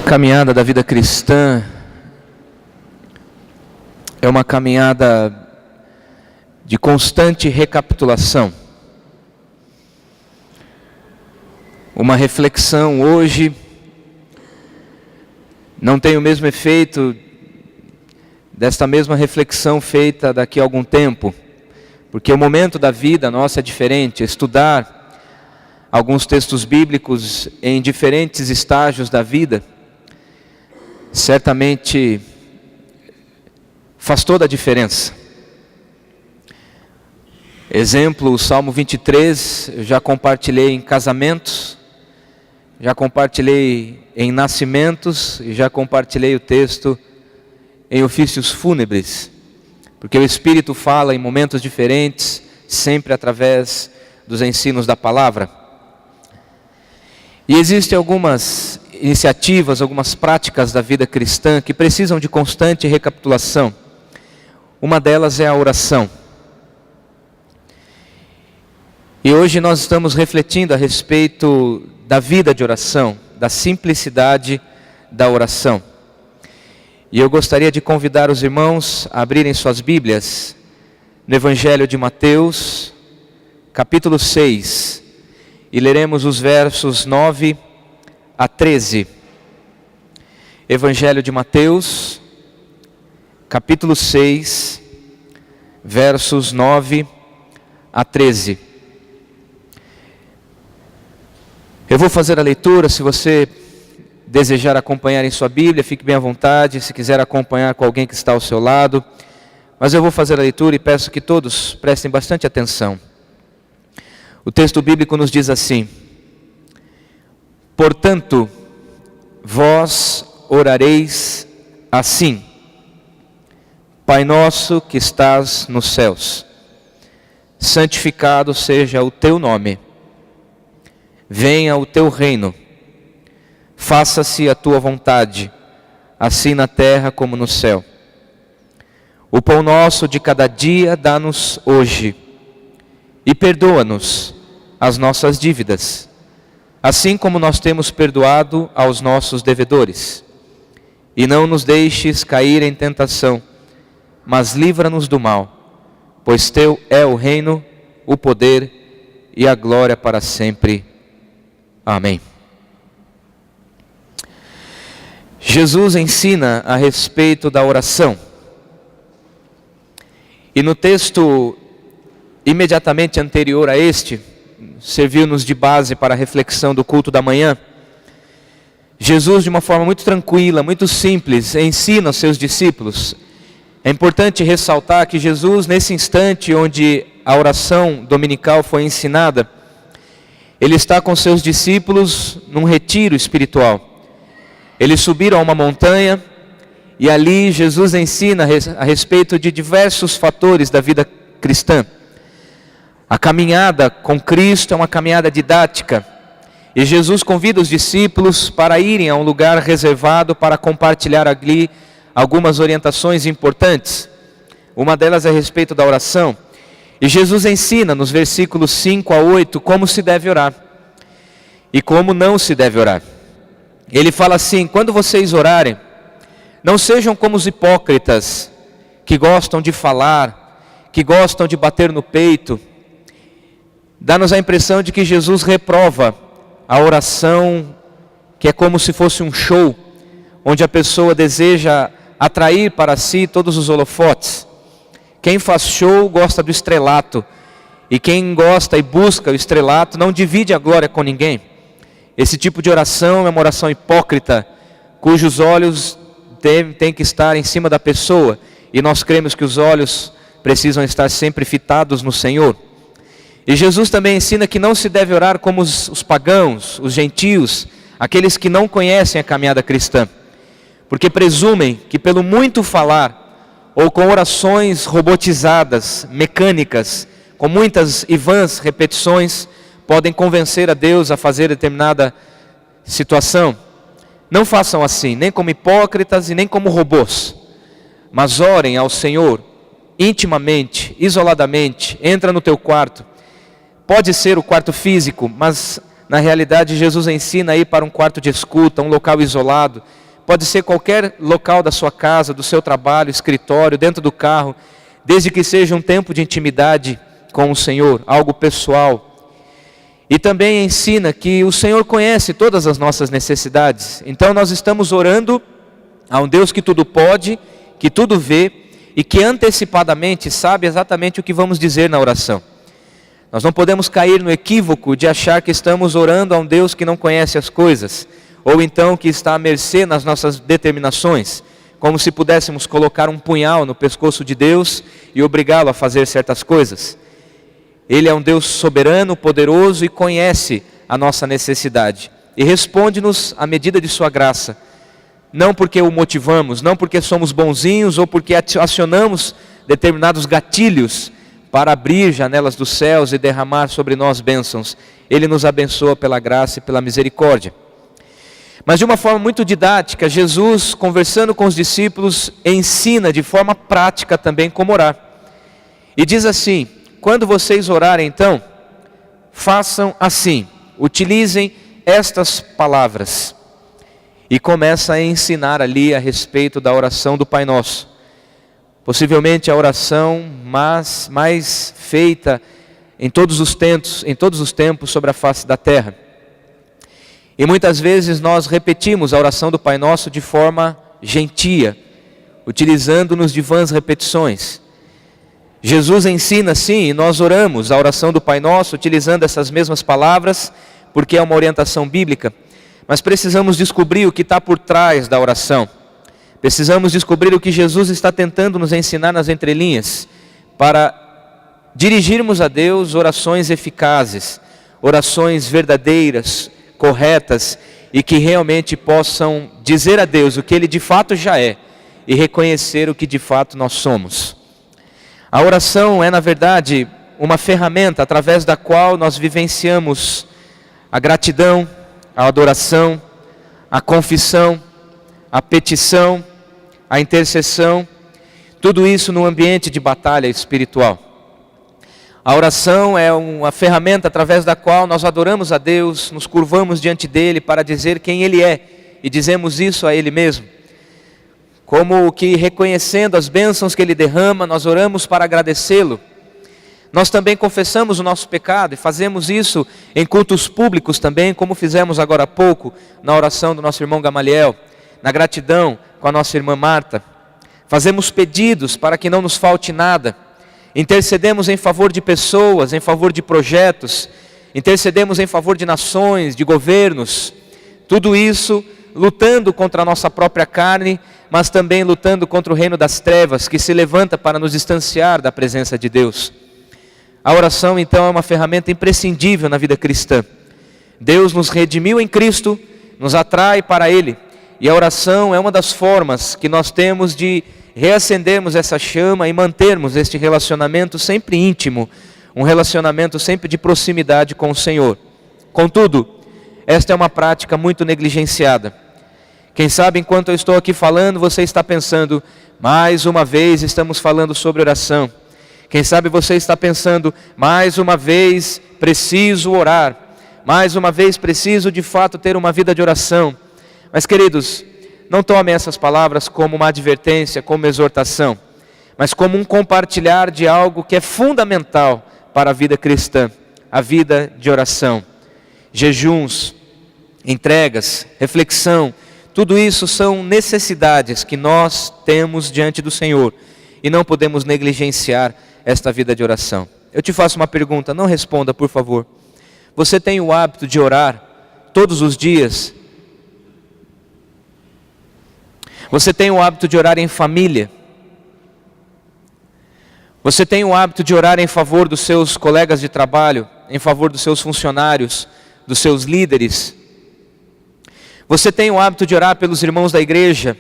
caminhada da vida cristã é uma caminhada de constante recapitulação. Uma reflexão hoje não tem o mesmo efeito desta mesma reflexão feita daqui a algum tempo, porque o momento da vida nossa é diferente. Estudar alguns textos bíblicos em diferentes estágios da vida certamente faz toda a diferença. Exemplo, o Salmo 23, eu já compartilhei em casamentos, já compartilhei em nascimentos e já compartilhei o texto em ofícios fúnebres, porque o Espírito fala em momentos diferentes, sempre através dos ensinos da palavra. E existem algumas iniciativas, algumas práticas da vida cristã que precisam de constante recapitulação. Uma delas é a oração. E hoje nós estamos refletindo a respeito da vida de oração, da simplicidade da oração. E eu gostaria de convidar os irmãos a abrirem suas Bíblias no Evangelho de Mateus, capítulo 6, e leremos os versos 9 a 13. Evangelho de Mateus, capítulo 6, versos 9 a 13. Eu vou fazer a leitura. Se você desejar acompanhar em sua Bíblia, fique bem à vontade. Se quiser acompanhar com alguém que está ao seu lado. Mas eu vou fazer a leitura e peço que todos prestem bastante atenção. O texto bíblico nos diz assim: portanto, vós orareis assim: Pai nosso que estás nos céus, santificado seja o teu nome. Venha o teu reino. Faça-se a tua vontade, assim na terra como no céu. O pão nosso de cada dia dá-nos hoje, e perdoa-nos as nossas dívidas, assim como nós temos perdoado aos nossos devedores. E não nos deixes cair em tentação, mas livra-nos do mal, pois teu é o reino, o poder e a glória para sempre. Amém. Jesus ensina a respeito da oração. E no texto imediatamente anterior a este, serviu-nos de base para a reflexão do culto da manhã. Jesus, de uma forma muito tranquila, muito simples, ensina aos seus discípulos. É importante ressaltar que Jesus, nesse instante onde a oração dominical foi ensinada, ele está com seus discípulos num retiro espiritual. Eles subiram a uma montanha e ali Jesus ensina a respeito de diversos fatores da vida cristã. A caminhada com Cristo é uma caminhada didática. E Jesus convida os discípulos para irem a um lugar reservado para compartilhar ali algumas orientações importantes. Uma delas é a respeito da oração. E Jesus ensina nos versículos 5 a 8 como se deve orar e como não se deve orar. Ele fala assim: quando vocês orarem, não sejam como os hipócritas, que gostam de falar, que gostam de bater no peito. Dá-nos a impressão de que Jesus reprova a oração, que é como se fosse um show, onde a pessoa deseja atrair para si todos os holofotes. Quem faz show gosta do estrelato, e quem gosta e busca o estrelato não divide a glória com ninguém. Esse tipo de oração é uma oração hipócrita, cujos olhos têm que estar em cima da pessoa, e nós cremos que os olhos precisam estar sempre fitados no Senhor. E Jesus também ensina que não se deve orar como os pagãos, os gentios, aqueles que não conhecem a caminhada cristã, porque presumem que pelo muito falar, ou com orações robotizadas, mecânicas, com muitas e vãs repetições, podem convencer a Deus a fazer determinada situação. Não façam assim, nem como hipócritas e nem como robôs, mas orem ao Senhor intimamente, isoladamente. Entra no teu quarto, pode ser o quarto físico, mas Na realidade, Jesus ensina a ir para um quarto de escuta, um local isolado. Pode ser qualquer local da sua casa, do seu trabalho, escritório, dentro do carro, desde que seja um tempo de intimidade com o Senhor, algo pessoal. E também ensina que o Senhor conhece todas as nossas necessidades. Então nós estamos orando a um Deus que tudo pode, que tudo vê e que antecipadamente sabe exatamente o que vamos dizer na oração. Nós não podemos cair no equívoco de achar que estamos orando a um Deus que não conhece as coisas, ou então que está à mercê nas nossas determinações, como se pudéssemos colocar um punhal no pescoço de Deus e obrigá-lo a fazer certas coisas. Ele é um Deus soberano, poderoso e conhece a nossa necessidade. E responde-nos à medida de sua graça. Não porque o motivamos, não porque somos bonzinhos ou porque acionamos determinados gatilhos para abrir janelas dos céus e derramar sobre nós bênçãos. Ele nos abençoa pela graça e pela misericórdia. Mas de uma forma muito didática, Jesus, conversando com os discípulos, ensina de forma prática também como orar. E diz assim: quando vocês orarem então, façam assim, utilizem estas palavras. E começa a ensinar ali a respeito da oração do Pai Nosso. Possivelmente a oração mais feita em todos os tempos sobre a face da terra. E muitas vezes nós repetimos a oração do Pai Nosso de forma gentia, utilizando-nos de vãs repetições. Jesus ensina sim, e nós oramos a oração do Pai Nosso utilizando essas mesmas palavras, porque é uma orientação bíblica, mas precisamos descobrir o que está por trás da oração. Precisamos descobrir o que Jesus está tentando nos ensinar nas entrelinhas, para dirigirmos a Deus orações eficazes, orações verdadeiras, corretas, e que realmente possam dizer a Deus o que Ele de fato já é, e reconhecer o que de fato nós somos. A oração é, na verdade, uma ferramenta através da qual nós vivenciamos a gratidão, a adoração, a confissão, a petição, a intercessão, tudo isso no ambiente de batalha espiritual. A oração é uma ferramenta através da qual nós adoramos a Deus, nos curvamos diante dEle para dizer quem Ele é, e dizemos isso a Ele mesmo. Como que reconhecendo as bênçãos que Ele derrama, nós oramos para agradecê-lo. Nós também confessamos o nosso pecado e fazemos isso em cultos públicos também, como fizemos agora há pouco na oração do nosso irmão Gamaliel, na gratidão com a nossa irmã Marta. Fazemos pedidos para que não nos falte nada. Intercedemos em favor de pessoas, em favor de projetos. Intercedemos em favor de nações, de governos. Tudo isso lutando contra a nossa própria carne, mas também lutando contra o reino das trevas, que se levanta para nos distanciar da presença de Deus. A oração, então, é uma ferramenta imprescindível na vida cristã. Deus nos redimiu em Cristo, nos atrai para Ele. E a oração é uma das formas que nós temos de reacendermos essa chama e mantermos este relacionamento sempre íntimo, um relacionamento sempre de proximidade com o Senhor. Contudo, esta é uma prática muito negligenciada. Quem sabe, enquanto eu estou aqui falando, você está pensando, mais uma vez estamos falando sobre oração. Quem sabe você está pensando, mais uma vez preciso orar. Mais uma vez preciso de fato ter uma vida de oração. Mas queridos, não tomem essas palavras como uma advertência, como uma exortação, mas como um compartilhar de algo que é fundamental para a vida cristã, a vida de oração. Jejuns, entregas, reflexão, tudo isso são necessidades que nós temos diante do Senhor e não podemos negligenciar esta vida de oração. Eu te faço uma pergunta, não responda por favor. Você tem o hábito de orar todos os dias? Você tem o hábito de orar em família? Você tem o hábito de orar em favor dos seus colegas de trabalho, em favor dos seus funcionários, dos seus líderes? Você tem o hábito de orar pelos irmãos da igreja?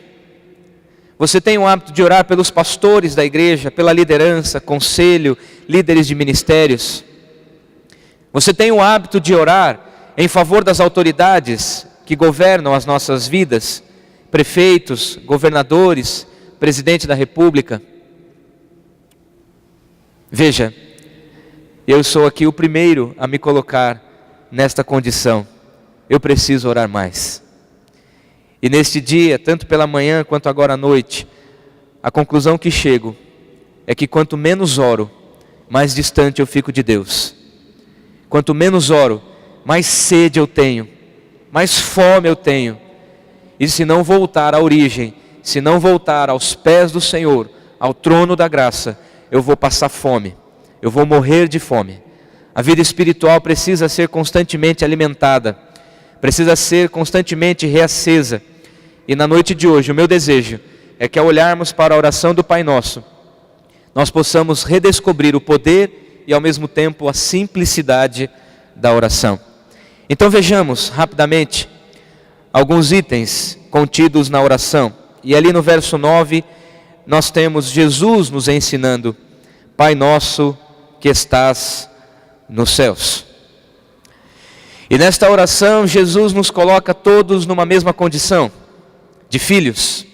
Você tem o hábito de orar pelos pastores da igreja, pela liderança, conselho, líderes de ministérios? Você tem o hábito de orar em favor das autoridades que governam as nossas vidas? Prefeitos, governadores, presidente da república? Veja, eu sou aqui o primeiro a me colocar nesta condição. Eu preciso orar mais. E neste dia, tanto pela manhã quanto agora à noite, a conclusão que chego é que quanto menos oro, mais distante eu fico de Deus. Quanto menos oro, mais sede eu tenho, mais fome eu tenho. E se não voltar à origem, se não voltar aos pés do Senhor, ao trono da graça, eu vou passar fome, eu vou morrer de fome. A vida espiritual precisa ser constantemente alimentada, precisa ser constantemente reacesa. E na noite de hoje, o meu desejo é que ao olharmos para a oração do Pai Nosso, nós possamos redescobrir o poder e ao mesmo tempo a simplicidade da oração. Então vejamos rapidamente alguns itens contidos na oração. E ali no verso 9, nós temos Jesus nos ensinando: Pai nosso que estás nos céus. E nesta oração, Jesus nos coloca todos numa mesma condição, de filhos.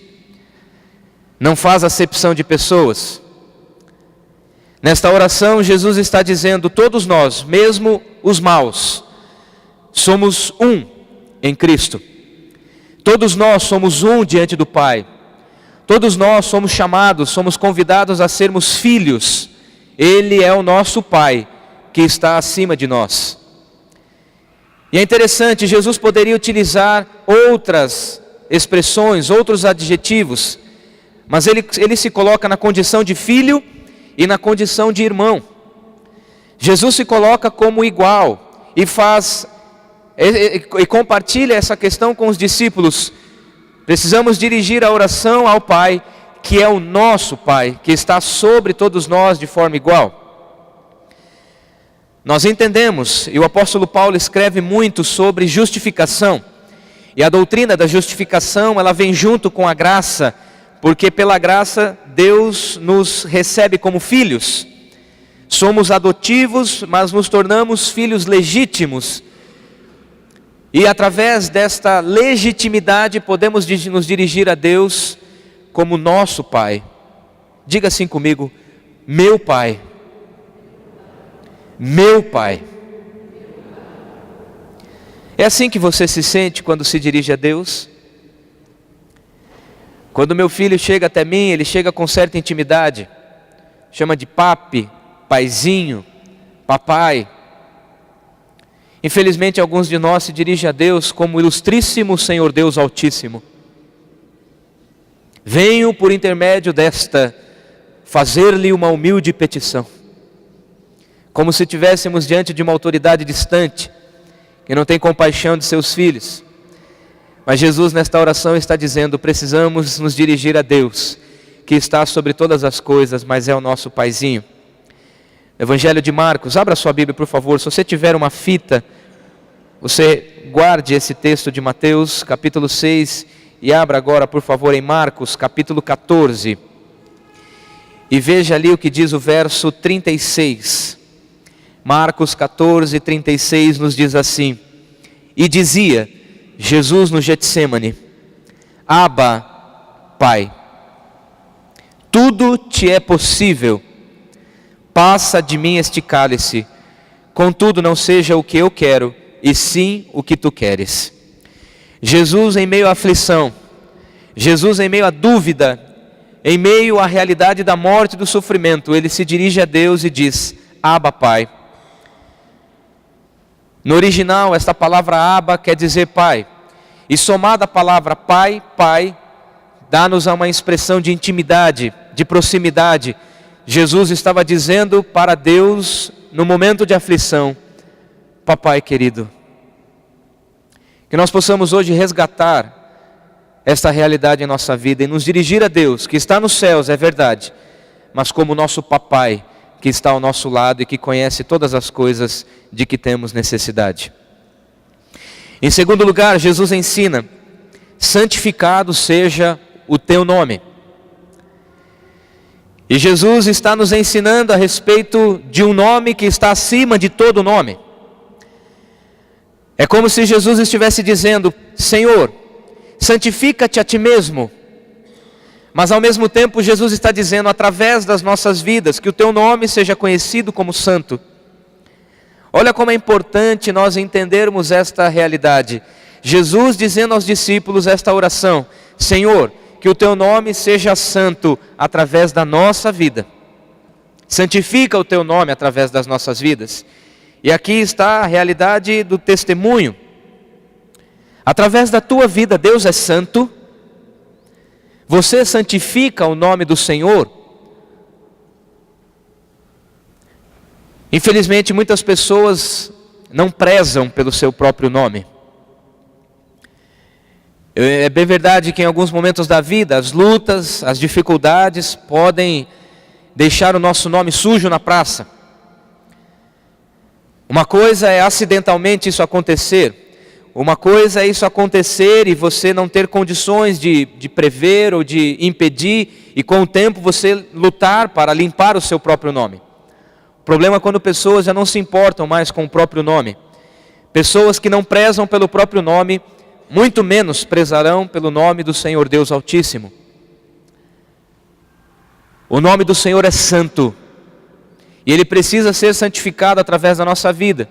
Não faz acepção de pessoas. Nesta oração, Jesus está dizendo: todos nós, mesmo os maus, somos um em Cristo. Todos nós somos um diante do Pai. Todos nós somos chamados, somos convidados a sermos filhos. Ele é o nosso Pai, que está acima de nós. E é interessante, Jesus poderia utilizar outras expressões, outros adjetivos, mas ele se coloca na condição de filho e na condição de irmão. Jesus se coloca como igual e compartilha essa questão com os discípulos. Precisamos dirigir a oração ao Pai, que é o nosso Pai, que está sobre todos nós de forma igual. Nós entendemos, e o apóstolo Paulo escreve muito sobre justificação, e a doutrina da justificação, ela vem junto com a graça, porque pela graça Deus nos recebe como filhos. Somos adotivos, mas nos tornamos filhos legítimos. E através desta legitimidade podemos nos dirigir a Deus como nosso Pai. Diga assim comigo: meu Pai. Meu Pai. É assim que você se sente quando se dirige a Deus? Quando meu filho chega até mim, ele chega com certa intimidade. Chama de papi, paizinho, papai. Infelizmente, alguns de nós se dirigem a Deus como ilustríssimo Senhor Deus Altíssimo. Venho por intermédio desta fazer-lhe uma humilde petição. Como se estivéssemos diante de uma autoridade distante, que não tem compaixão de seus filhos. Mas Jesus nesta oração está dizendo: precisamos nos dirigir a Deus, que está sobre todas as coisas, mas é o nosso Paizinho. Evangelho de Marcos, abra sua Bíblia por favor. Se você tiver uma fita, você guarde esse texto de Mateus capítulo 6 e abra agora por favor em Marcos capítulo 14. E veja ali o que diz o verso 36. Marcos 14, 36 nos diz assim: e dizia Jesus no Getsêmani: Abba, Pai, tudo te é possível, passa de mim este cálice, contudo não seja o que eu quero, e sim o que tu queres. Jesus em meio à aflição, Jesus em meio à dúvida, em meio à realidade da morte e do sofrimento, ele se dirige a Deus e diz: Abba, Pai. No original, esta palavra Abba quer dizer Pai. E somada a palavra Pai, Pai, dá-nos uma expressão de intimidade, de proximidade. Jesus estava dizendo para Deus, no momento de aflição: Papai querido. Que nós possamos hoje resgatar esta realidade em nossa vida e nos dirigir a Deus, que está nos céus, é verdade, mas como nosso Papai, que está ao nosso lado e que conhece todas as coisas de que temos necessidade. Em segundo lugar, Jesus ensina: santificado seja o teu nome. E Jesus está nos ensinando a respeito de um nome que está acima de todo nome. É como se Jesus estivesse dizendo: Senhor, santifica-te a ti mesmo. Mas ao mesmo tempo Jesus está dizendo, através das nossas vidas, que o teu nome seja conhecido como santo. Olha como é importante nós entendermos esta realidade. Jesus dizendo aos discípulos esta oração: Senhor, que o teu nome seja santo através da nossa vida. Santifica o teu nome através das nossas vidas. E aqui está a realidade do testemunho. Através da tua vida, Deus é santo. Você santifica o nome do Senhor. Infelizmente, muitas pessoas não prezam pelo seu próprio nome. É bem verdade que em alguns momentos da vida, as lutas, as dificuldades podem deixar o nosso nome sujo na praça. Uma coisa é acidentalmente isso acontecer. Uma coisa é isso acontecer e você não ter condições de prever ou de impedir, e com o tempo você lutar para limpar o seu próprio nome. O problema é quando pessoas já não se importam mais com o próprio nome. Pessoas que não prezam pelo próprio nome, muito menos prezarão pelo nome do Senhor Deus Altíssimo. O nome do Senhor é santo, e Ele precisa ser santificado através da nossa vida.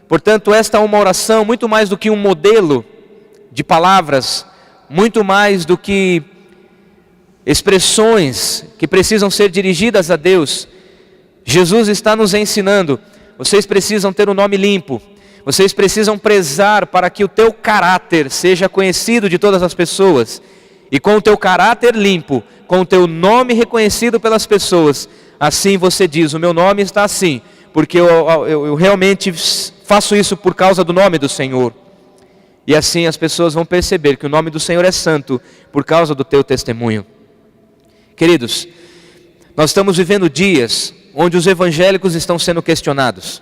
Portanto, esta é uma oração muito mais do que um modelo de palavras, muito mais do que expressões que precisam ser dirigidas a Deus. Jesus está nos ensinando: vocês precisam ter um nome limpo, vocês precisam prezar para que o teu caráter seja conhecido de todas as pessoas. E com o teu caráter limpo, com o teu nome reconhecido pelas pessoas, assim você diz: o meu nome está assim, porque eu realmente faço isso por causa do nome do Senhor. E assim as pessoas vão perceber que o nome do Senhor é santo por causa do teu testemunho. Queridos, nós estamos vivendo dias onde os evangélicos estão sendo questionados.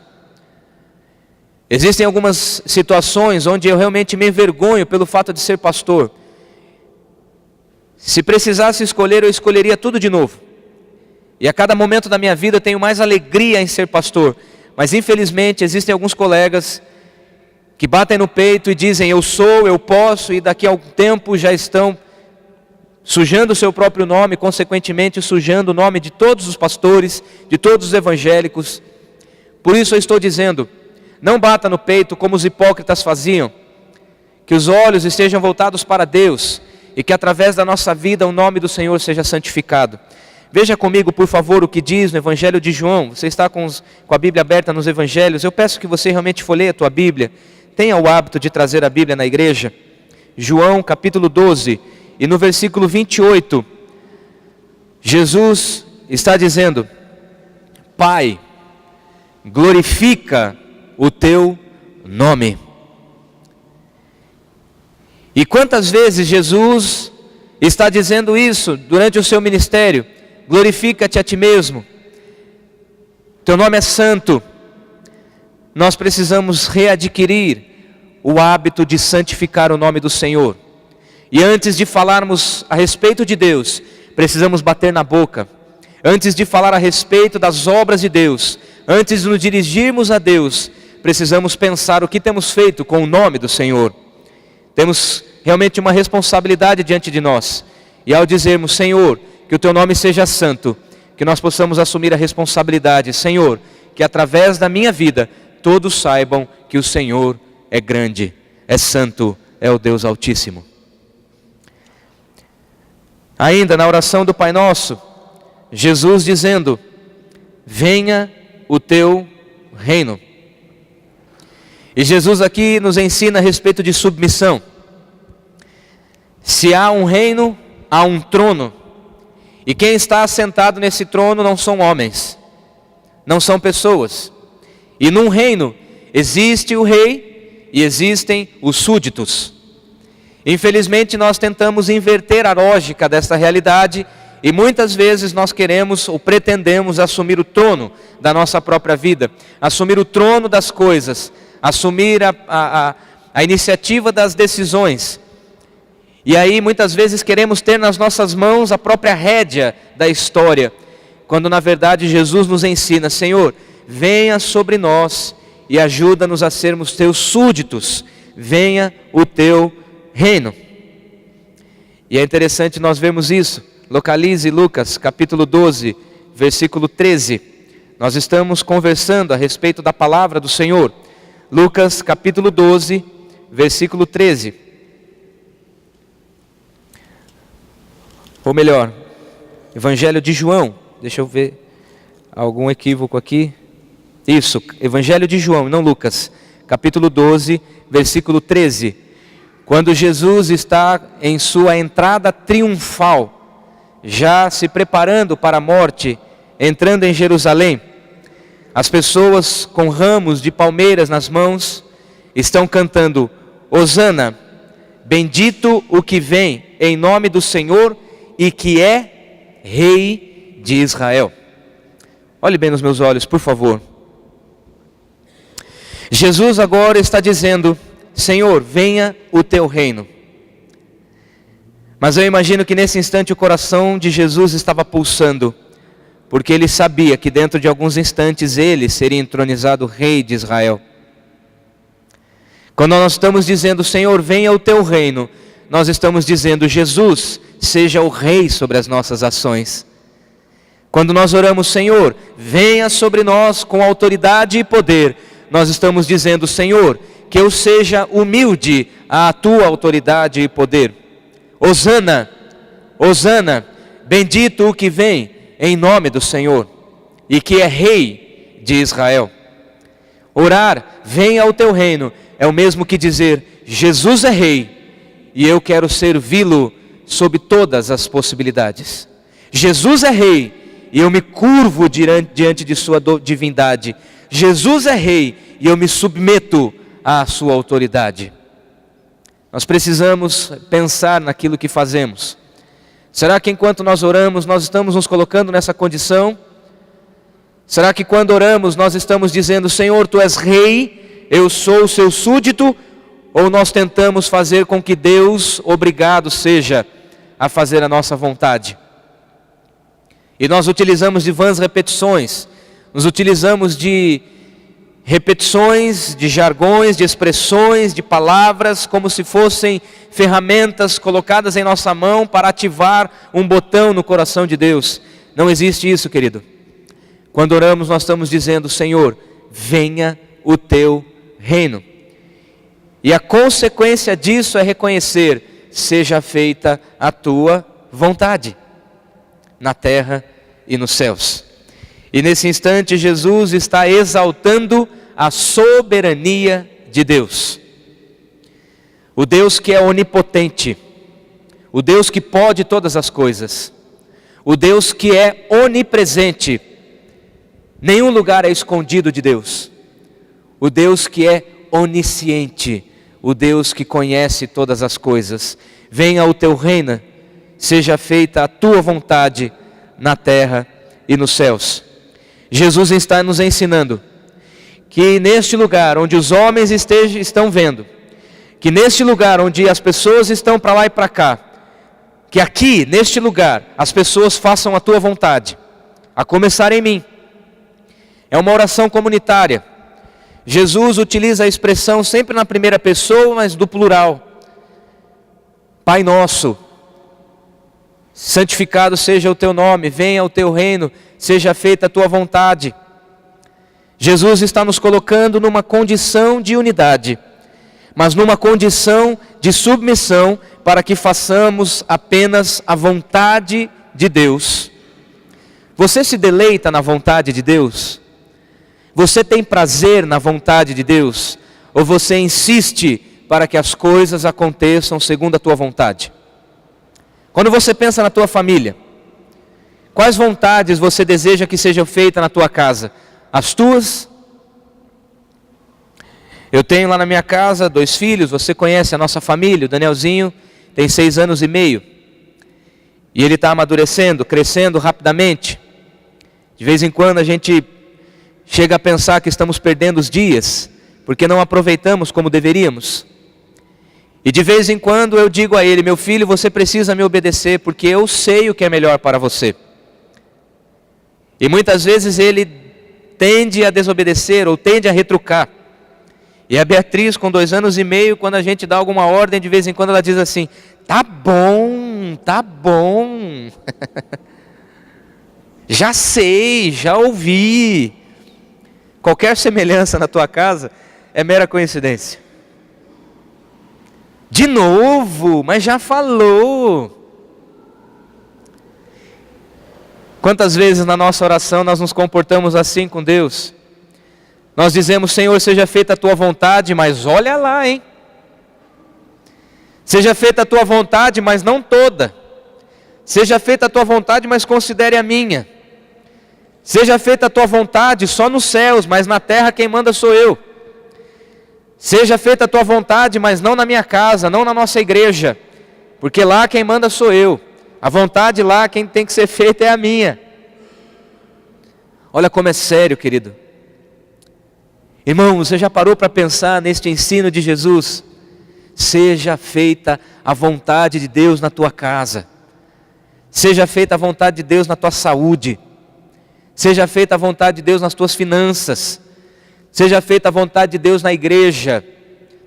Existem algumas situações onde eu realmente me envergonho pelo fato de ser pastor. Se precisasse escolher, eu escolheria tudo de novo. E a cada momento da minha vida eu tenho mais alegria em ser pastor. Mas infelizmente existem alguns colegas que batem no peito e dizem: eu sou, eu posso, e daqui a algum tempo já estão sujando o seu próprio nome, consequentemente sujando o nome de todos os pastores, de todos os evangélicos. Por isso eu estou dizendo: não bata no peito como os hipócritas faziam. Que os olhos estejam voltados para Deus, e que através da nossa vida o nome do Senhor seja santificado. Veja comigo, por favor, o que diz no Evangelho de João. Você está com a Bíblia aberta nos Evangelhos. Eu peço que você realmente folheie a tua Bíblia. Tenha o hábito de trazer a Bíblia na igreja. João capítulo 12, e no versículo 28, Jesus está dizendo: Pai, glorifica o teu nome. E quantas vezes Jesus está dizendo isso durante o seu ministério? Glorifica-te a ti mesmo. Teu nome é santo. Nós precisamos readquirir o hábito de santificar o nome do Senhor. E antes de falarmos a respeito de Deus, precisamos bater na boca. Antes de falar a respeito das obras de Deus, antes de nos dirigirmos a Deus, precisamos pensar o que temos feito com o nome do Senhor. Temos realmente uma responsabilidade diante de nós. E ao dizermos: Senhor, que o teu nome seja santo, que nós possamos assumir a responsabilidade: Senhor, que através da minha vida todos saibam que o Senhor é grande, é santo, é o Deus Altíssimo. Ainda na oração do Pai Nosso, Jesus dizendo: venha o teu reino. E Jesus aqui nos ensina a respeito de submissão. Se há um reino, há um trono. E quem está assentado nesse trono não são homens, não são pessoas. E num reino existe o rei e existem os súditos. Infelizmente nós tentamos inverter a lógica dessa realidade e muitas vezes nós queremos ou pretendemos assumir o trono da nossa própria vida, assumir o trono das coisas, assumir a iniciativa das decisões. E aí muitas vezes queremos ter nas nossas mãos a própria rédea da história, quando na verdade Jesus nos ensina: Senhor, venha sobre nós e ajuda-nos a sermos teus súditos, venha o teu reino. E é interessante nós vermos isso. Localize Lucas capítulo 12, versículo 13. Nós estamos conversando a respeito da palavra do Senhor. Lucas capítulo 12, versículo 13. Ou melhor, Evangelho de João. Deixa eu ver algum equívoco aqui. Isso, Evangelho de João, não Lucas. Capítulo 12, versículo 13. Quando Jesus está em sua entrada triunfal, já se preparando para a morte, entrando em Jerusalém, as pessoas com ramos de palmeiras nas mãos estão cantando: Hosana, bendito o que vem em nome do Senhor e que é Rei de Israel. Olhe bem nos meus olhos, por favor. Jesus agora está dizendo: Senhor, venha o teu reino. Mas eu imagino que nesse instante o coração de Jesus estava pulsando, porque ele sabia que dentro de alguns instantes ele seria entronizado Rei de Israel. Quando nós estamos dizendo: Senhor, venha o teu reino, nós estamos dizendo: Jesus, seja o Rei sobre as nossas ações. Quando nós oramos: Senhor, venha sobre nós com autoridade e poder, nós estamos dizendo: Senhor, que eu seja humilde à tua autoridade e poder. Hosana, Hosana, bendito o que vem em nome do Senhor e que é Rei de Israel. Orar, venha o teu reino, é o mesmo que dizer: Jesus é Rei e eu quero servi-lo sob todas as possibilidades. Jesus é Rei e eu me curvo diante de sua divindade. Jesus é Rei e eu me submeto à sua autoridade. Nós precisamos pensar naquilo que fazemos. Será que enquanto nós oramos, nós estamos nos colocando nessa condição? Será que quando oramos, nós estamos dizendo: Senhor, tu és Rei, eu sou o seu súdito? Ou nós tentamos fazer com que Deus, obrigado seja, a fazer a nossa vontade? E nós utilizamos de vãs repetições, nos utilizamos de repetições, de jargões, de expressões, de palavras, como se fossem ferramentas colocadas em nossa mão para ativar um botão no coração de Deus. Não existe isso, querido. Quando oramos, nós estamos dizendo: Senhor, venha o teu reino. E a consequência disso é reconhecer: seja feita a tua vontade, na terra e nos céus. E nesse instante Jesus está exaltando a soberania de Deus. O Deus que é onipotente, o Deus que pode todas as coisas, o Deus que é onipresente. Nenhum lugar é escondido de Deus. O Deus que é onisciente, o Deus que conhece todas as coisas. Venha o teu reino, seja feita a tua vontade na terra e nos céus. Jesus está nos ensinando que neste lugar onde os homens estão vendo, que neste lugar onde as pessoas estão para lá e para cá, que aqui, neste lugar, as pessoas façam a tua vontade, a começar em mim. É uma oração comunitária. Jesus utiliza a expressão sempre na primeira pessoa, mas do plural. Pai nosso, santificado seja o teu nome, venha o teu reino, seja feita a tua vontade. Jesus está nos colocando numa condição de unidade, mas numa condição de submissão, para que façamos apenas a vontade de Deus. Você se deleita na vontade de Deus? Você tem prazer na vontade de Deus? Ou você insiste para que as coisas aconteçam segundo a tua vontade? Quando você pensa na tua família, quais vontades você deseja que sejam feitas na tua casa? As tuas? Eu tenho lá na minha casa 2 filhos, você conhece a nossa família, o Danielzinho tem 6 anos e meio. E ele está amadurecendo, crescendo rapidamente. De vez em quando a gente chega a pensar que estamos perdendo os dias, porque não aproveitamos como deveríamos. E de vez em quando eu digo a ele: meu filho, você precisa me obedecer, porque eu sei o que é melhor para você. E muitas vezes ele tende a desobedecer ou tende a retrucar. E a Beatriz, com 2 anos e meio, quando a gente dá alguma ordem, de vez em quando ela diz assim: tá bom, tá bom. Já sei, já ouvi. Qualquer semelhança na tua casa é mera coincidência. De novo, mas já falou. Quantas vezes na nossa oração nós nos comportamos assim com Deus? Nós dizemos: Senhor, seja feita a tua vontade, mas olha lá, hein? Seja feita a tua vontade, mas não toda. Seja feita a tua vontade, mas considere a minha. Seja feita a tua vontade só nos céus, mas na terra quem manda sou eu. Seja feita a tua vontade, mas não na minha casa, não na nossa igreja, porque lá quem manda sou eu. A vontade lá, quem tem que ser feita é a minha. Olha como é sério, querido. Irmão, você já parou para pensar neste ensino de Jesus? Seja feita a vontade de Deus na tua casa. Seja feita a vontade de Deus na tua saúde. Seja feita a vontade de Deus nas tuas finanças. Seja feita a vontade de Deus na igreja,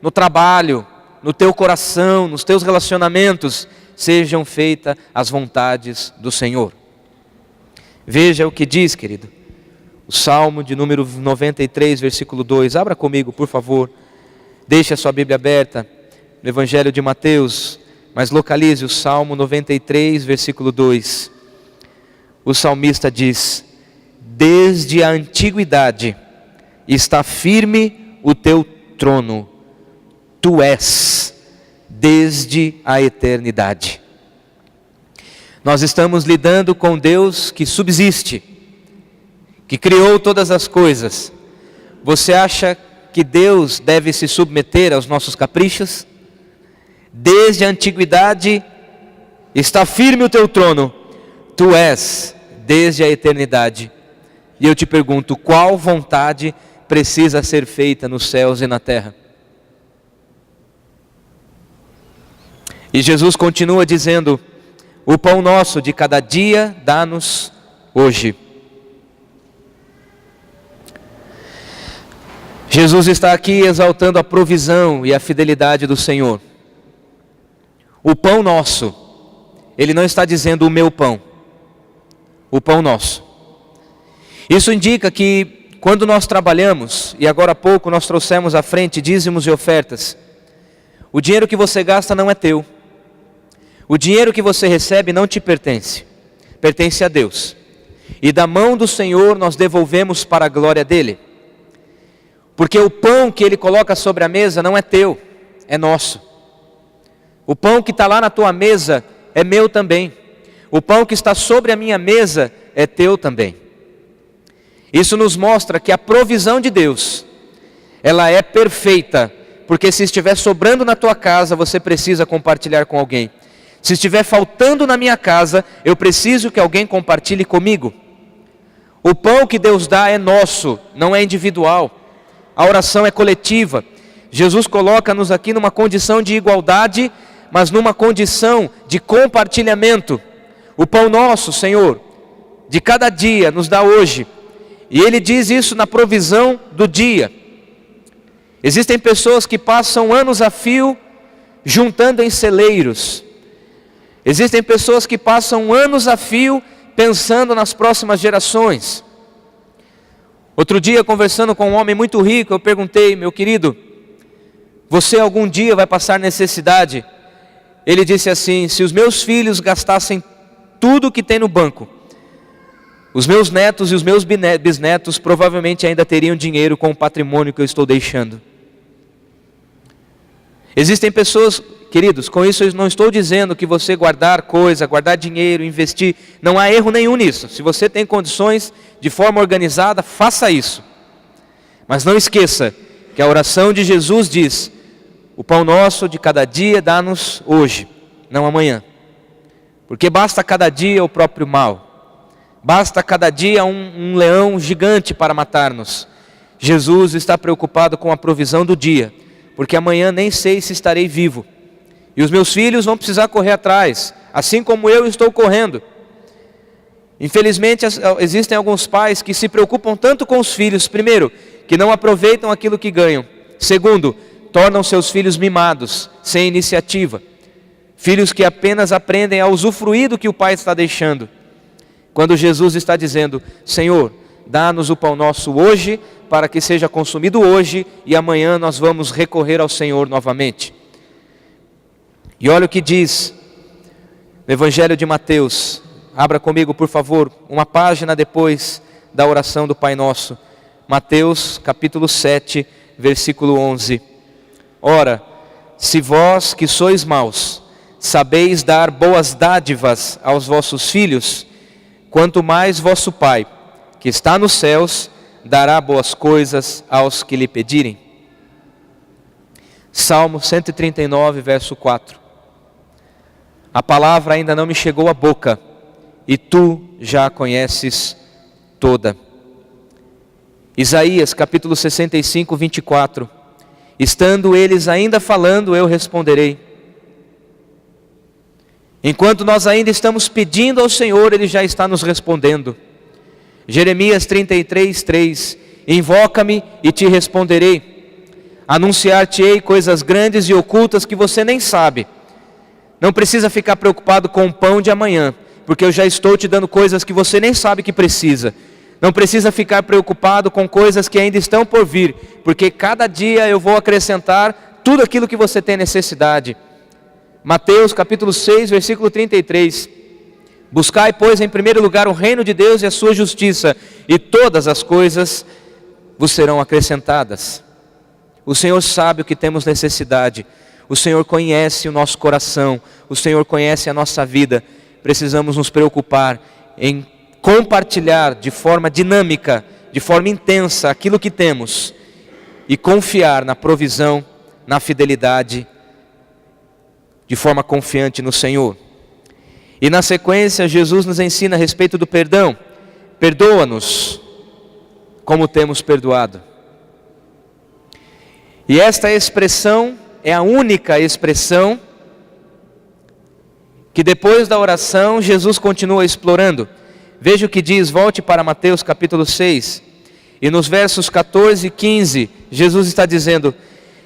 no trabalho, no teu coração, nos teus relacionamentos. Sejam feitas as vontades do Senhor. Veja o que diz, querido. O Salmo de número 93, versículo 2. Abra comigo, por favor. Deixe a sua Bíblia aberta no Evangelho de Mateus, mas localize o Salmo 93, versículo 2. O salmista diz: desde a antiguidade está firme o teu trono, tu és desde a eternidade. Nós estamos lidando com Deus que subsiste, que criou todas as coisas. Você acha que Deus deve se submeter aos nossos caprichos? Desde a antiguidade está firme o teu trono, tu és desde a eternidade. E eu te pergunto, qual vontade precisa ser feita nos céus e na terra? E Jesus continua dizendo: o pão nosso de cada dia dá-nos hoje. Jesus está aqui exaltando a provisão e a fidelidade do Senhor. O pão nosso, Ele não está dizendo o meu pão, o pão nosso. Isso indica que quando nós trabalhamos, e agora há pouco nós trouxemos à frente dízimos e ofertas, o dinheiro que você gasta não é teu. O dinheiro que você recebe não te pertence, pertence a Deus. E da mão do Senhor nós devolvemos para a glória dEle. Porque o pão que Ele coloca sobre a mesa não é teu, é nosso. O pão que está lá na tua mesa é meu também. O pão que está sobre a minha mesa é teu também. Isso nos mostra que a provisão de Deus, ela é perfeita, porque se estiver sobrando na tua casa, você precisa compartilhar com alguém. Se estiver faltando na minha casa, eu preciso que alguém compartilhe comigo. O pão que Deus dá é nosso, não é individual. A oração é coletiva. Jesus coloca-nos aqui numa condição de igualdade, mas numa condição de compartilhamento. O pão nosso, Senhor, de cada dia nos dá hoje. E Ele diz isso na provisão do dia. Existem pessoas que passam anos a fio juntando em celeiros. Existem pessoas que passam anos a fio pensando nas próximas gerações. Outro dia, conversando com um homem muito rico, eu perguntei: meu querido, você algum dia vai passar necessidade? Ele disse assim: se os meus filhos gastassem tudo que tem no banco, os meus netos e os meus bisnetos provavelmente ainda teriam dinheiro com o patrimônio que eu estou deixando. Existem pessoas, queridos, com isso eu não estou dizendo que você guardar coisa, guardar dinheiro, investir, não há erro nenhum nisso. Se você tem condições de forma organizada, faça isso. Mas não esqueça que a oração de Jesus diz: o pão nosso de cada dia dá-nos hoje, não amanhã. Porque basta cada dia o próprio mal. Basta cada dia um leão gigante para matar-nos. Jesus está preocupado com a provisão do dia, porque amanhã nem sei se estarei vivo. E os meus filhos vão precisar correr atrás, assim como eu estou correndo. Infelizmente existem alguns pais que se preocupam tanto com os filhos, primeiro, que não aproveitam aquilo que ganham. Segundo, tornam seus filhos mimados, sem iniciativa. Filhos que apenas aprendem a usufruir do que o pai está deixando. Quando Jesus está dizendo: Senhor, dá-nos o pão nosso hoje, para que seja consumido hoje, e amanhã nós vamos recorrer ao Senhor novamente. E olha o que diz no Evangelho de Mateus. Abra comigo, por favor, uma página depois da oração do Pai Nosso. Mateus capítulo 7, versículo 11. Ora, se vós que sois maus, sabeis dar boas dádivas aos vossos filhos, quanto mais vosso Pai, que está nos céus, dará boas coisas aos que lhe pedirem. Salmo 139, verso 4. A palavra ainda não me chegou à boca, e tu já a conheces toda. Isaías capítulo 65, 24. Estando eles ainda falando, eu responderei. Enquanto nós ainda estamos pedindo ao Senhor, Ele já está nos respondendo. Jeremias 33, 3. Invoca-me e te responderei. Anunciar-te-ei coisas grandes e ocultas que você nem sabe. Não precisa ficar preocupado com o pão de amanhã, porque eu já estou te dando coisas que você nem sabe que precisa. Não precisa ficar preocupado com coisas que ainda estão por vir, porque cada dia eu vou acrescentar tudo aquilo que você tem necessidade. Mateus capítulo 6, versículo 33. Buscai, pois, em primeiro lugar o reino de Deus e a sua justiça, e todas as coisas vos serão acrescentadas. O Senhor sabe o que temos necessidade. O Senhor conhece o nosso coração. O Senhor conhece a nossa vida. Precisamos nos preocupar em compartilhar de forma dinâmica, de forma intensa aquilo que temos e confiar na provisão, na fidelidade, de forma confiante no Senhor. E na sequência, Jesus nos ensina a respeito do perdão. Perdoa-nos como temos perdoado. E esta expressão é a única expressão que depois da oração Jesus continua explorando. Veja o que diz, volte para Mateus capítulo 6, e nos versos 14 e 15, Jesus está dizendo: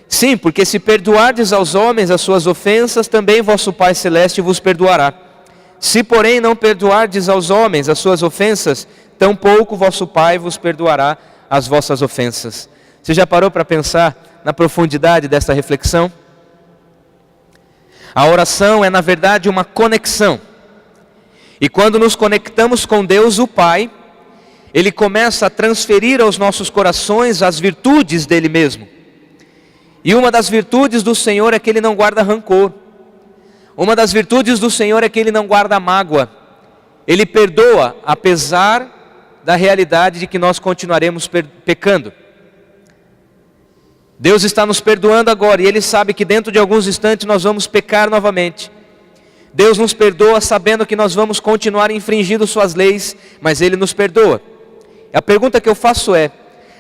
sim, porque se perdoardes aos homens as suas ofensas, também vosso Pai Celeste vos perdoará. Se porém não perdoardes aos homens as suas ofensas, tampouco vosso Pai vos perdoará as vossas ofensas. Você já parou para pensar na profundidade dessa reflexão? A oração é, na verdade, uma conexão. E quando nos conectamos com Deus, o Pai, Ele começa a transferir aos nossos corações as virtudes dEle mesmo. E uma das virtudes do Senhor é que Ele não guarda rancor. Uma das virtudes do Senhor é que Ele não guarda mágoa. Ele perdoa, apesar da realidade de que nós continuaremos pecando. Deus está nos perdoando agora, e Ele sabe que dentro de alguns instantes nós vamos pecar novamente. Deus nos perdoa sabendo que nós vamos continuar infringindo suas leis, mas Ele nos perdoa. A pergunta que eu faço é: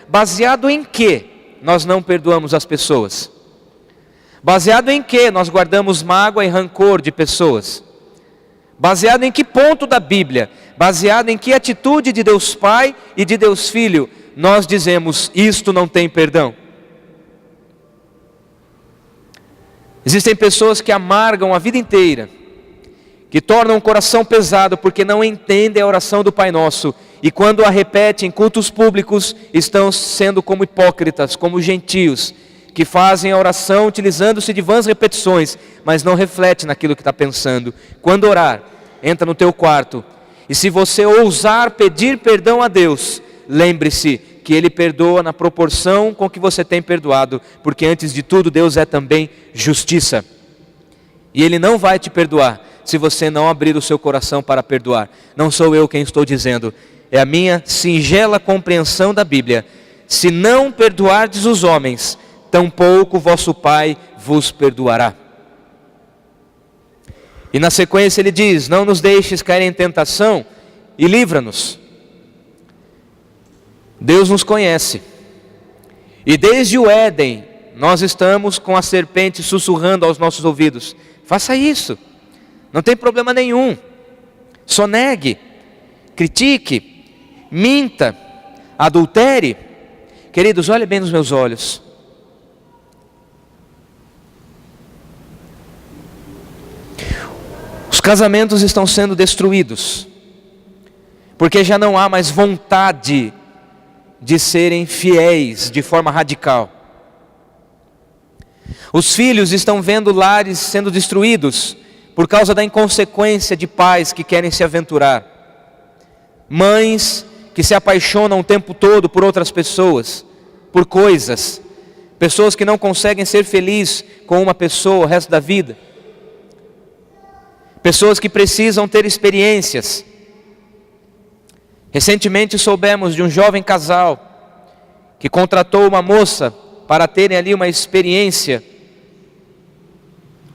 baseado em que nós não perdoamos as pessoas? Baseado em que nós guardamos mágoa e rancor de pessoas? Baseado em que ponto da Bíblia? Baseado em que atitude de Deus Pai e de Deus Filho nós dizemos: isto não tem perdão? Existem pessoas que amargam a vida inteira, que tornam o coração pesado porque não entendem a oração do Pai Nosso, e quando a repetem em cultos públicos, estão sendo como hipócritas, como gentios, que fazem a oração utilizando-se de vãs repetições, mas não refletem naquilo que está pensando. Quando orar, entra no teu quarto, e se você ousar pedir perdão a Deus, lembre-se que Ele perdoa na proporção com que você tem perdoado, porque antes de tudo Deus é também justiça. E Ele não vai te perdoar se você não abrir o seu coração para perdoar. Não sou eu quem estou dizendo, é a minha singela compreensão da Bíblia. Se não perdoardes os homens, tampouco vosso Pai vos perdoará. E na sequência Ele diz: não nos deixes cair em tentação e livra-nos. Deus nos conhece, e desde o Éden nós estamos com a serpente sussurrando aos nossos ouvidos: faça isso, não tem problema nenhum, só negue, critique, minta, adultere. Queridos, olhem bem nos meus olhos. Os casamentos estão sendo destruídos. porque já não há mais vontade de serem fiéis de forma radical. Os filhos estão vendo lares sendo destruídos por causa da inconsequência de pais que querem se aventurar. Mães que se apaixonam o tempo todo por outras pessoas, por coisas. Pessoas que não conseguem ser felizes com uma pessoa o resto da vida. Pessoas que precisam ter experiências. Recentemente soubemos de um jovem casal que contratou uma moça para terem ali uma experiência.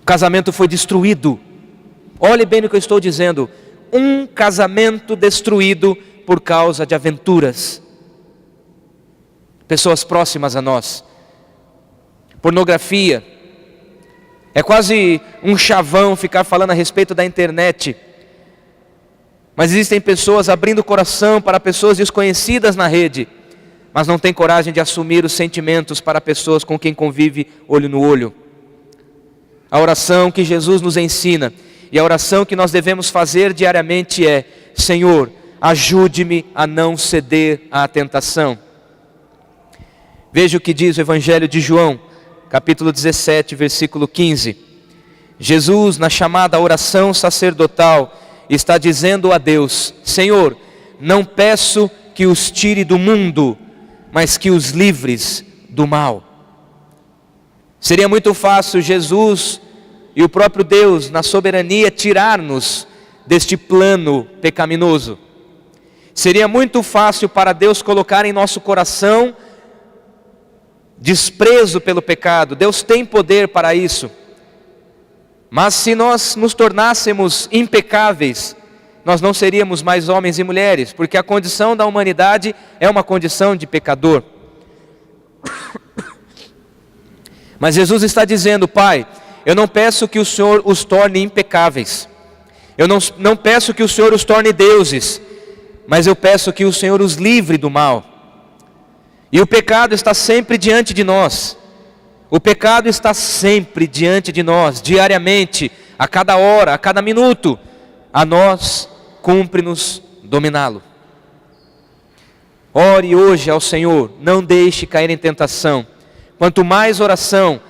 O casamento foi destruído. Olhe bem no que eu estou dizendo. Um casamento destruído por causa de aventuras. Pessoas próximas a nós. Pornografia. É quase um chavão ficar falando a respeito da internet. Mas existem pessoas abrindo o coração para pessoas desconhecidas na rede, mas não têm coragem de assumir os sentimentos para pessoas com quem convive olho no olho. A oração que Jesus nos ensina e a oração que nós devemos fazer diariamente é: Senhor, ajude-me a não ceder à tentação. Veja o que diz o Evangelho de João, capítulo 17, versículo 15. Jesus, na chamada oração sacerdotal, está dizendo a Deus: Senhor, não peço que os tire do mundo, mas que os livres do mal. Seria muito fácil Jesus e o próprio Deus, na soberania, tirar-nos deste plano pecaminoso. Seria muito fácil para Deus colocar em nosso coração desprezo pelo pecado. Deus tem poder para isso. Mas se nós nos tornássemos impecáveis, nós não seríamos mais homens e mulheres, porque a condição da humanidade é uma condição de pecador. Mas Jesus está dizendo: Pai, eu não peço que o Senhor os torne impecáveis, eu não peço que o Senhor os torne deuses, mas eu peço que o Senhor os livre do mal. E o pecado está sempre diante de nós. O pecado está sempre diante de nós, diariamente, a cada hora, a cada minuto. A nós cumpre-nos dominá-lo. Ore hoje ao Senhor, não deixe cair em tentação. Quanto mais oração,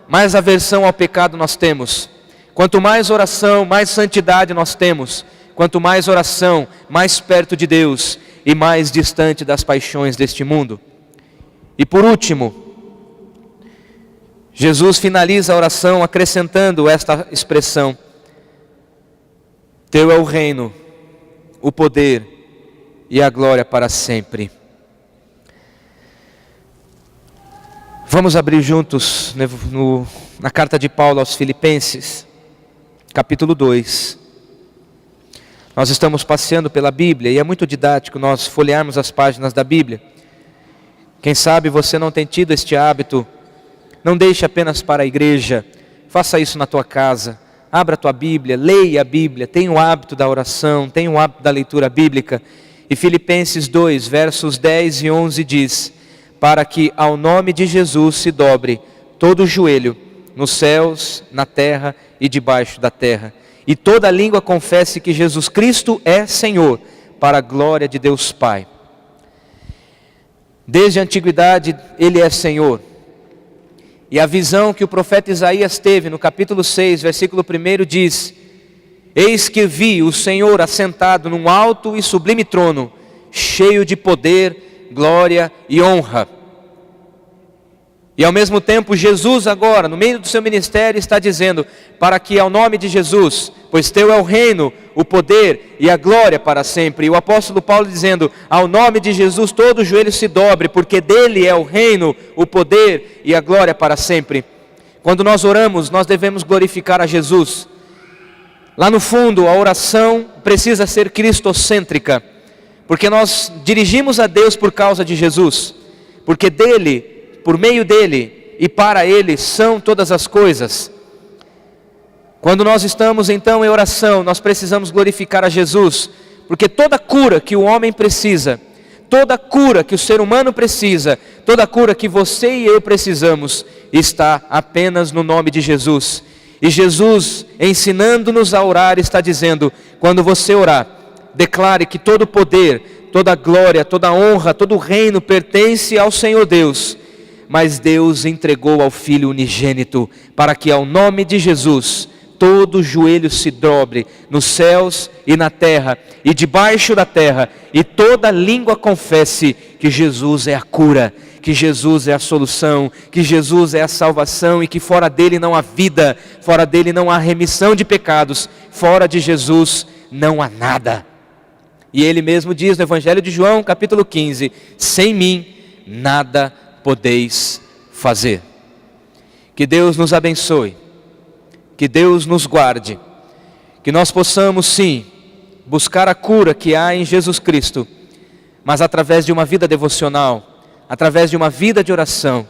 mais aversão ao pecado nós temos. Quanto mais oração, mais santidade nós temos. Quanto mais oração, mais perto de Deus e mais distante das paixões deste mundo. E por último, Jesus finaliza a oração acrescentando esta expressão: Teu é o reino, o poder e a glória para sempre. Vamos abrir juntos na carta de Paulo aos Filipenses, capítulo 2. Nós estamos passeando pela Bíblia e é muito didático nós folhearmos as páginas da Bíblia. Quem sabe você não tem tido este hábito. Não deixe apenas para a igreja, faça isso na tua casa. Abra a tua Bíblia, leia a Bíblia, tenha o hábito da oração, tenha o hábito da leitura bíblica. E Filipenses 2, versos 10 e 11 diz: Para que ao nome de Jesus se dobre todo o joelho, nos céus, na terra e debaixo da terra, e toda língua confesse que Jesus Cristo é Senhor, para a glória de Deus Pai. Desde a antiguidade Ele é Senhor. E a visão que o profeta Isaías teve no capítulo 6, versículo 1 diz: Eis que vi o Senhor assentado num alto e sublime trono, cheio de poder, glória e honra. E ao mesmo tempo Jesus agora, no meio do seu ministério, está dizendo: para que ao nome de Jesus, pois teu é o reino, o poder e a glória para sempre. E o apóstolo Paulo dizendo: ao nome de Jesus todo o joelho se dobre, porque dele é o reino, o poder e a glória para sempre. Quando nós oramos, nós devemos glorificar a Jesus. Lá no fundo, a oração precisa ser cristocêntrica, porque nós dirigimos a Deus por causa de Jesus, porque dele, por meio dele e para ele são todas as coisas. Quando nós estamos então em oração, nós precisamos glorificar a Jesus, porque toda cura que o homem precisa, toda cura que o ser humano precisa, toda cura que você e eu precisamos, está apenas no nome de Jesus. E Jesus, ensinando-nos a orar, está dizendo: quando você orar, declare que todo poder, toda glória, toda honra, todo reino pertence ao Senhor Deus. Mas Deus entregou ao Filho unigênito, para que ao nome de Jesus todo joelho se dobre, nos céus e na terra, e debaixo da terra, e toda língua confesse que Jesus é a cura, que Jesus é a solução, que Jesus é a salvação, e que fora dele não há vida, fora dele não há remissão de pecados, fora de Jesus não há nada. E ele mesmo diz no Evangelho de João, capítulo 15, sem mim nada podeis fazer. Que Deus nos abençoe, que Deus nos guarde, que nós possamos sim buscar a cura que há em Jesus Cristo, mas através de uma vida devocional, através de uma vida de oração,